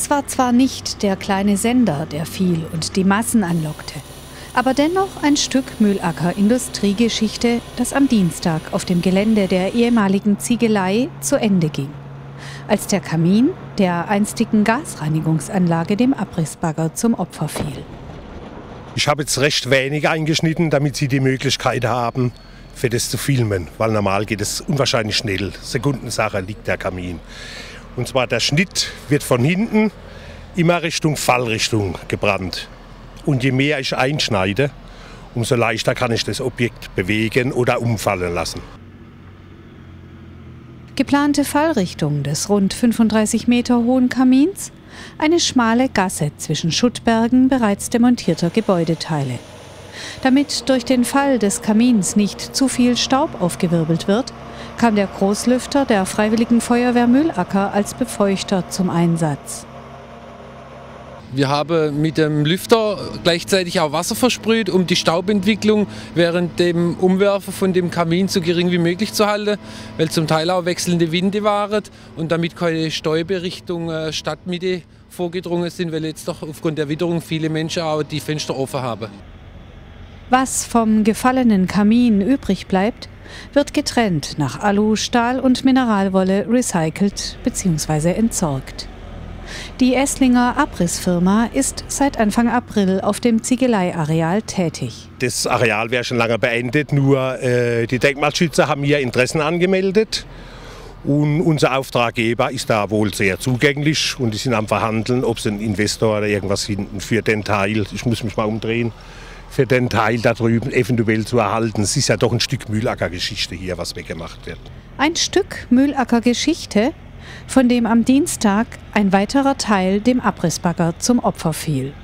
Es war zwar nicht der kleine Sender, der fiel und die Massen anlockte, aber dennoch ein Stück Mühlacker-Industriegeschichte, das am Dienstag auf dem Gelände der ehemaligen Ziegelei zu Ende ging, als der Kamin der einstigen Gasreinigungsanlage dem Abrissbagger zum Opfer fiel. Ich habe jetzt recht wenig eingeschnitten, damit Sie die Möglichkeit haben, für das zu filmen, weil normal geht es unwahrscheinlich schnell. Sekundensache liegt der Kamin. Und zwar der Schnitt wird von hinten immer Richtung Fallrichtung gebrannt. Und je mehr ich einschneide, umso leichter kann ich das Objekt bewegen oder umfallen lassen. Geplante Fallrichtung des rund 35 Meter hohen Kamins? Eine schmale Gasse zwischen Schuttbergen bereits demontierter Gebäudeteile. Damit durch den Fall des Kamins nicht zu viel Staub aufgewirbelt wird, kam der Großlüfter der Freiwilligen Feuerwehr Mühlacker als Befeuchter zum Einsatz. Wir haben mit dem Lüfter gleichzeitig auch Wasser versprüht, um die Staubentwicklung während dem Umwerfen von dem Kamin so gering wie möglich zu halten, weil zum Teil auch wechselnde Winde waren und damit keine Stäube Richtung Stadtmitte vorgedrungen sind, weil jetzt doch aufgrund der Witterung viele Menschen auch die Fenster offen haben. Was vom gefallenen Kamin übrig bleibt, wird getrennt nach Alu, Stahl und Mineralwolle recycelt bzw. entsorgt. Die Esslinger Abrissfirma ist seit Anfang April auf dem Ziegeleiareal tätig. Das Areal wäre schon lange beendet, nur die Denkmalschützer haben hier Interessen angemeldet. Und unser Auftraggeber ist da wohl sehr zugänglich und die sind am Verhandeln, ob sie einen Investor oder irgendwas finden für den Teil. Ich muss mich mal umdrehen. Für den Teil da drüben eventuell zu erhalten. Es ist ja doch ein Stück Mühlacker-Geschichte hier, was weggemacht wird. Ein Stück Mühlacker-Geschichte, von dem am Dienstag ein weiterer Teil dem Abrissbagger zum Opfer fiel.